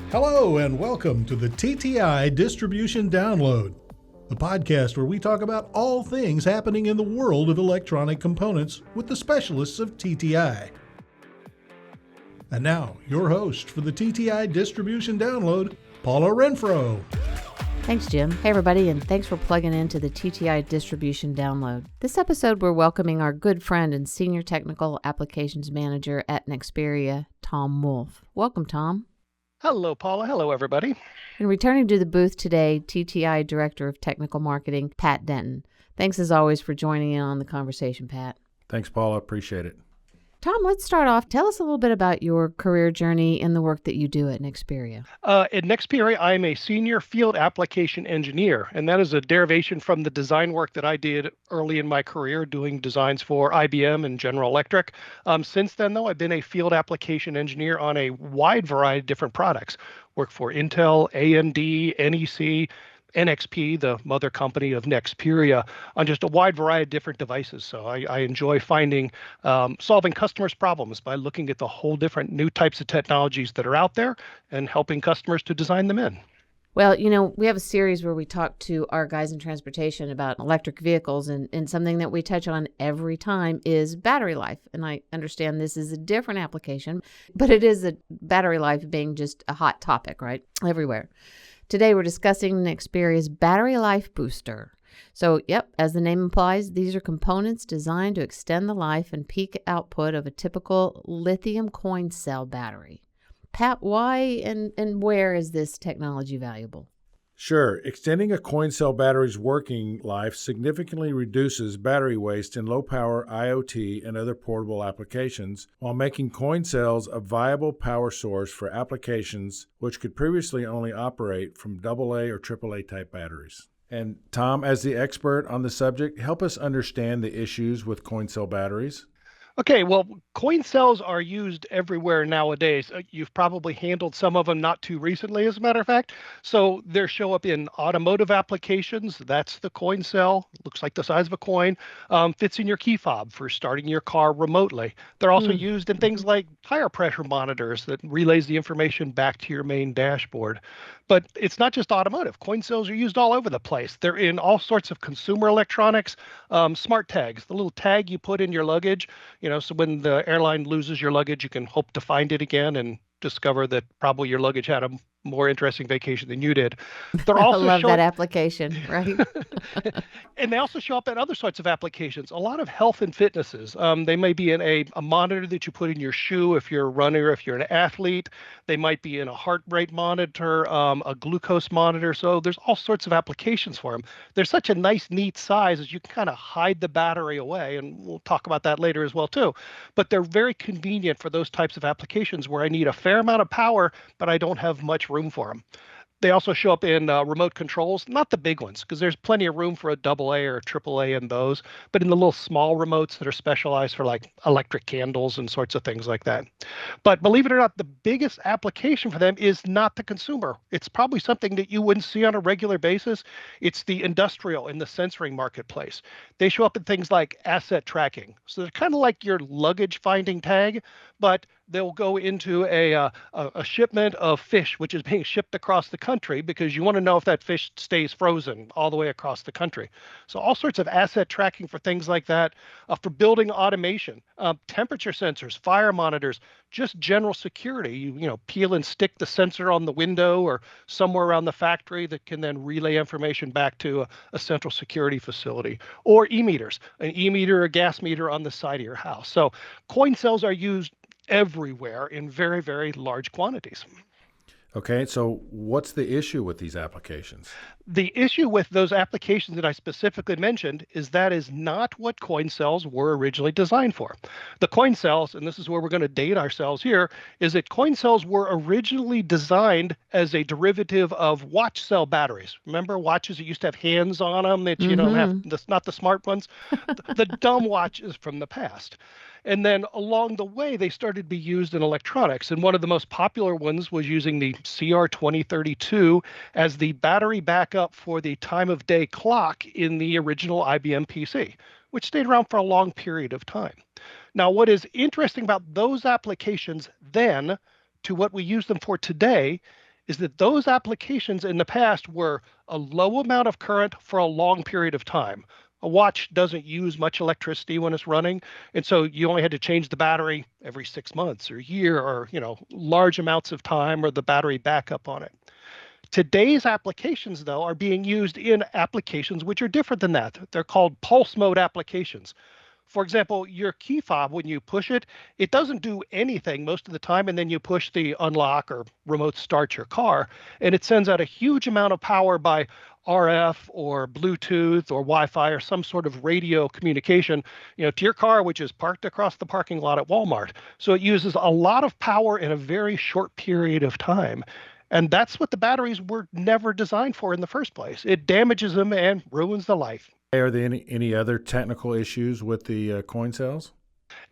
Hello and welcome to the TTI Distribution Download, the podcast where we talk about all things happening in the world of electronic components with the specialists of TTI. And now, your host for the TTI Distribution Download, Paula Renfro. Thanks, Jim. Hey, everybody, and thanks for plugging into the TTI Distribution Download. This episode, we're welcoming our good friend and Senior Technical Applications Manager at Nexperia, Tom Wolf. Welcome, Tom. Hello, Paula. Hello, everybody. And returning to the booth today, TTI Director of Technical Marketing, Pat Denton. Thanks, as always, for joining in on the conversation, Pat. Thanks, Paula. Appreciate it. Tom, let's start off. Tell us a little bit about your career journey and the work that you do at Nexperia. At Nexperia, I'm a Senior Field Application Engineer, and that is a derivation from the design work that I did early in my career, doing designs for IBM and General Electric. Since then, though, I've been a Field Application Engineer on a wide variety of different products. Worked for Intel, AMD, NEC, NXP, the mother company of Nexperia, on just a wide variety of different devices. So I enjoy solving customers' problems by looking at the whole different new types of technologies that are out there and helping customers to design them in. Well, we have a series where we talk to our guys in transportation about electric vehicles, and something that we touch on every time is battery life. And I understand this is a different application, but it is a battery life being just a hot topic, right? Everywhere. Today, we're discussing Nexperia's Battery Life Booster. So, as the name implies, these are components designed to extend the life and peak output of a typical lithium coin cell battery. Pat, why and where is this technology valuable? Sure. Extending a coin cell battery's working life significantly reduces battery waste in low-power IoT and other portable applications, while making coin cells a viable power source for applications which could previously only operate from AA or AAA type batteries. And Tom, as the expert on the subject, help us understand the issues with coin cell batteries. Okay, well, coin cells are used everywhere nowadays. You've probably handled some of them not too recently, as a matter of fact. So they show up in automotive applications. That's the coin cell. Looks like the size of a coin. Fits in your key fob for starting your car remotely. They're also used in things like tire pressure monitors that relays the information back to your main dashboard. But it's not just automotive. Coin cells are used all over the place. They're in all sorts of consumer electronics, smart tags, the little tag you put in your luggage. So when the airline loses your luggage, you can hope to find it again and discover that probably your luggage had a more interesting vacation than you did. They're also I love that application, right? And they also show up in other sorts of applications, a lot of health and fitnesses. They may be in a monitor that you put in your shoe if you're a runner, if you're an athlete. They might be in a heart rate monitor, a glucose monitor. So there's all sorts of applications for them. They're such a nice, neat size as you can kind of hide the battery away, and we'll talk about that later as well, too. But they're very convenient for those types of applications where I need a fair amount of power, but I don't have much room for them. They also show up in remote controls, not the big ones, because there's plenty of room for a AA or a AAA in those, but in the little small remotes that are specialized for like electric candles and sorts of things like that. But believe it or not, the biggest application for them is not the consumer. It's probably something that you wouldn't see on a regular basis. It's the industrial and the sensoring marketplace. They show up in things like asset tracking. So they're kind of like your luggage finding tag, but they'll go into a shipment of fish, which is being shipped across the country because you want to know if that fish stays frozen all the way across the country. So all sorts of asset tracking for things like that, for building automation, temperature sensors, fire monitors, just general security. You peel and stick the sensor on the window or somewhere around the factory that can then relay information back to a central security facility. Or e-meters, an e-meter or gas meter on the side of your house. So coin cells are used everywhere in very, very large quantities. Okay, so what's the issue with these applications? The issue with those applications that I specifically mentioned is that is not what coin cells were originally designed for. The coin cells, and this is where we're going to date ourselves here, is that coin cells were originally designed as a derivative of watch cell batteries. Remember watches that used to have hands on them that you don't have, not the smart ones, the dumb watches from the past. And then along the way, they started to be used in electronics. And one of the most popular ones was using the CR2032 as the battery backup for the time of day clock in the original IBM PC, which stayed around for a long period of time. Now, what is interesting about those applications then to what we use them for today is that those applications in the past were a low amount of current for a long period of time. A watch doesn't use much electricity when it's running, and so you only had to change the battery every 6 months or a year, or large amounts of time, or the battery backup on it. Today's applications, though, are being used in applications which are different than that. They're called pulse mode applications. For example, your key fob, when you push it, it doesn't do anything most of the time, and then you push the unlock or remote start your car, and it sends out a huge amount of power by RF or Bluetooth or Wi-Fi or some sort of radio communication, to your car, which is parked across the parking lot at Walmart. So it uses a lot of power in a very short period of time. And that's what the batteries were never designed for in the first place. It damages them and ruins the life. Are there any other technical issues with the coin cells?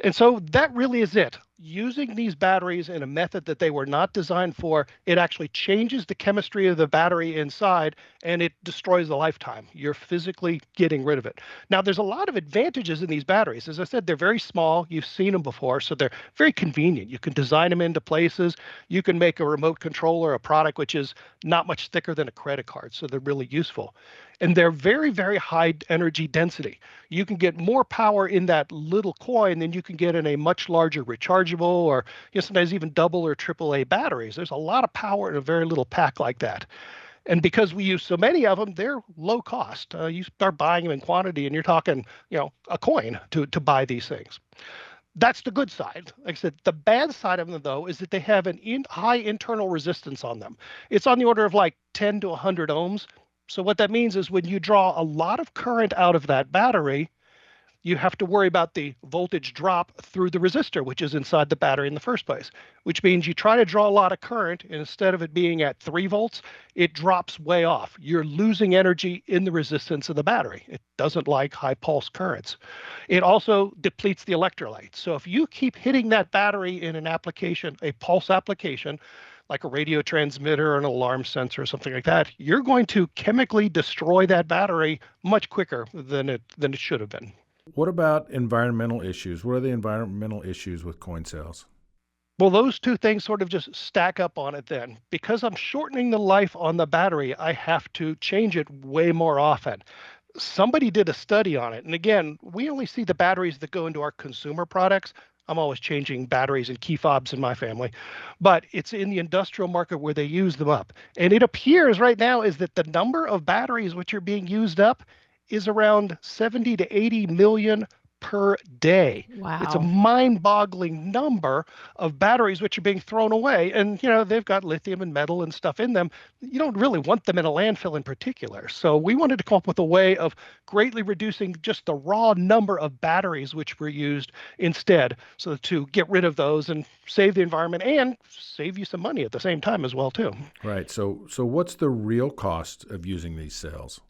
And so that really is it. Using these batteries in a method that they were not designed for, it actually changes the chemistry of the battery inside, and it destroys the lifetime. You're physically getting rid of it. Now, there's a lot of advantages in these batteries. As I said, they're very small. You've seen them before, so they're very convenient. You can design them into places. You can make a remote controller, a product which is not much thicker than a credit card, so they're really useful. And they're very, very high energy density. You can get more power in that little coin than you can get in a much larger rechargeable, or sometimes even double or triple A batteries. There's a lot of power in a very little pack like that. And because we use so many of them, they're low cost. You start buying them in quantity, and you're talking, a coin to buy these things. That's the good side. Like I said, the bad side of them, though, is that they have high internal resistance on them. It's on the order of like 10 to 100 ohms. So what that means is when you draw a lot of current out of that battery, you have to worry about the voltage drop through the resistor, which is inside the battery in the first place, which means you try to draw a lot of current, and instead of it being at 3 volts, it drops way off. You're losing energy in the resistance of the battery. It doesn't like high pulse currents. It also depletes the electrolytes. So if you keep hitting that battery in an application, a pulse application, like a radio transmitter or an alarm sensor or something like that, you're going to chemically destroy that battery much quicker than it should have been. What about environmental issues? What are the environmental issues with coin cells? Well, those two things sort of just stack up on it then. Because I'm shortening the life on the battery, I have to change it way more often. Somebody did a study on it. And again, we only see the batteries that go into our consumer products. I'm always changing batteries and key fobs in my family, but it's in the industrial market where they use them up. And it appears right now is that the number of batteries which are being used up is around 70 to 80 million per day. Wow. It's a mind-boggling number of batteries which are being thrown away. And, they've got lithium and metal and stuff in them. You don't really want them in a landfill in particular. So we wanted to come up with a way of greatly reducing just the raw number of batteries which were used instead, so to get rid of those and save the environment and save you some money at the same time as well, too. Right. So what's the real cost of using these cells?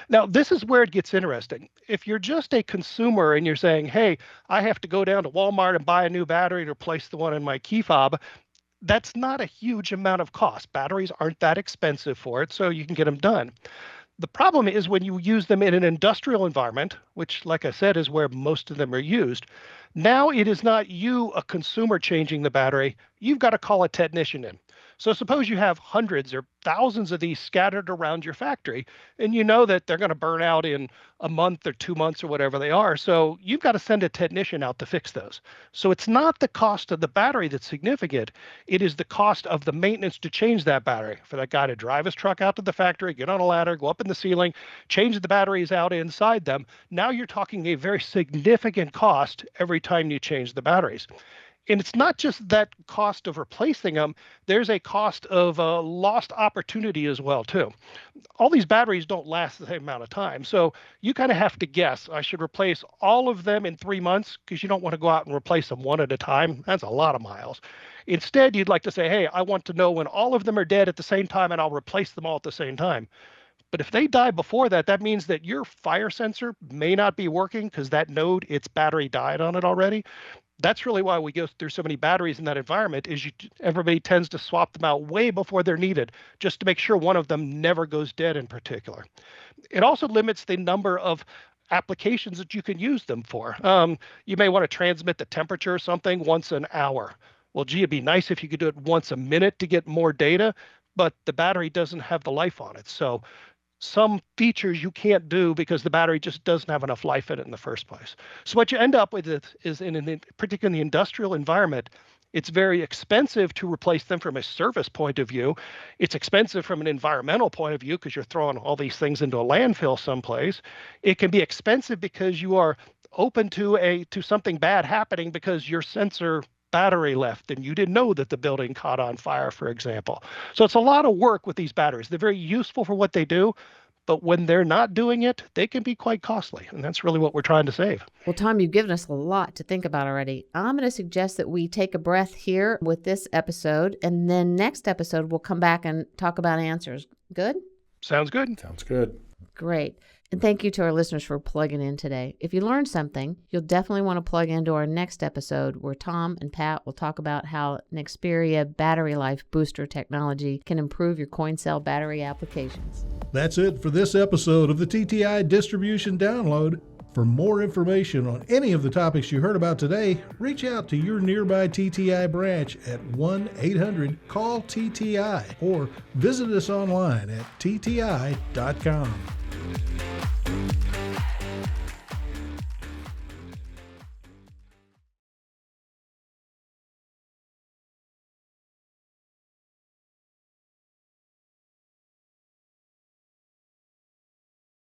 Now, this is where it gets interesting. If you're just a consumer and you're saying, hey, I have to go down to Walmart and buy a new battery to replace the one in my key fob, that's not a huge amount of cost. Batteries aren't that expensive for it, so you can get them done. The problem is when you use them in an industrial environment, which, like I said, is where most of them are used. Now it is not you, a consumer, changing the battery. You've got to call a technician in. So suppose you have hundreds or thousands of these scattered around your factory, and you know that they're going to burn out in a month or 2 months or whatever they are. So you've got to send a technician out to fix those. So it's not the cost of the battery that's significant. It is the cost of the maintenance to change that battery. For that guy to drive his truck out to the factory, get on a ladder, go up in the ceiling, change the batteries out inside them. Now you're talking a very significant cost every time you change the batteries. And it's not just that cost of replacing them. There's a cost of lost opportunity as well, too. All these batteries don't last the same amount of time. So you kind of have to guess, I should replace all of them in 3 months, because you don't want to go out and replace them one at a time. That's a lot of miles. Instead, you'd like to say, hey, I want to know when all of them are dead at the same time, and I'll replace them all at the same time. But if they die before that, that means that your fire sensor may not be working because that node, its battery died on it already. That's really why we go through so many batteries in that environment, is everybody tends to swap them out way before they're needed, just to make sure one of them never goes dead in particular. It also limits the number of applications that you can use them for. You may want to transmit the temperature or something once an hour. Well, gee, it'd be nice if you could do it once a minute to get more data. but the battery doesn't have the life on it. So some features you can't do because the battery just doesn't have enough life in it in the first place. So what you end up with is particularly in the industrial environment, it's very expensive to replace them from a service point of view. It's expensive from an environmental point of view because you're throwing all these things into a landfill someplace. It can be expensive because you are open to something bad happening because your sensor battery left and you didn't know that the building caught on fire, for example. So it's a lot of work with these batteries. They're very useful for what they do, but when they're not doing it, they can be quite costly. And that's really what we're trying to save. Well, Tom, you've given us a lot to think about already. I'm going to suggest that we take a breath here with this episode, and then next episode we'll come back and talk about answers. Good? Sounds good. Sounds good. Great. And thank you to our listeners for plugging in today. If you learned something, you'll definitely want to plug into our next episode where Tom and Pat will talk about how Nexperia battery life booster technology can improve your coin cell battery applications. That's it for this episode of the TTI Distribution Download. For more information on any of the topics you heard about today, reach out to your nearby TTI branch at 1-800-CALL-TTI or visit us online at tti.com.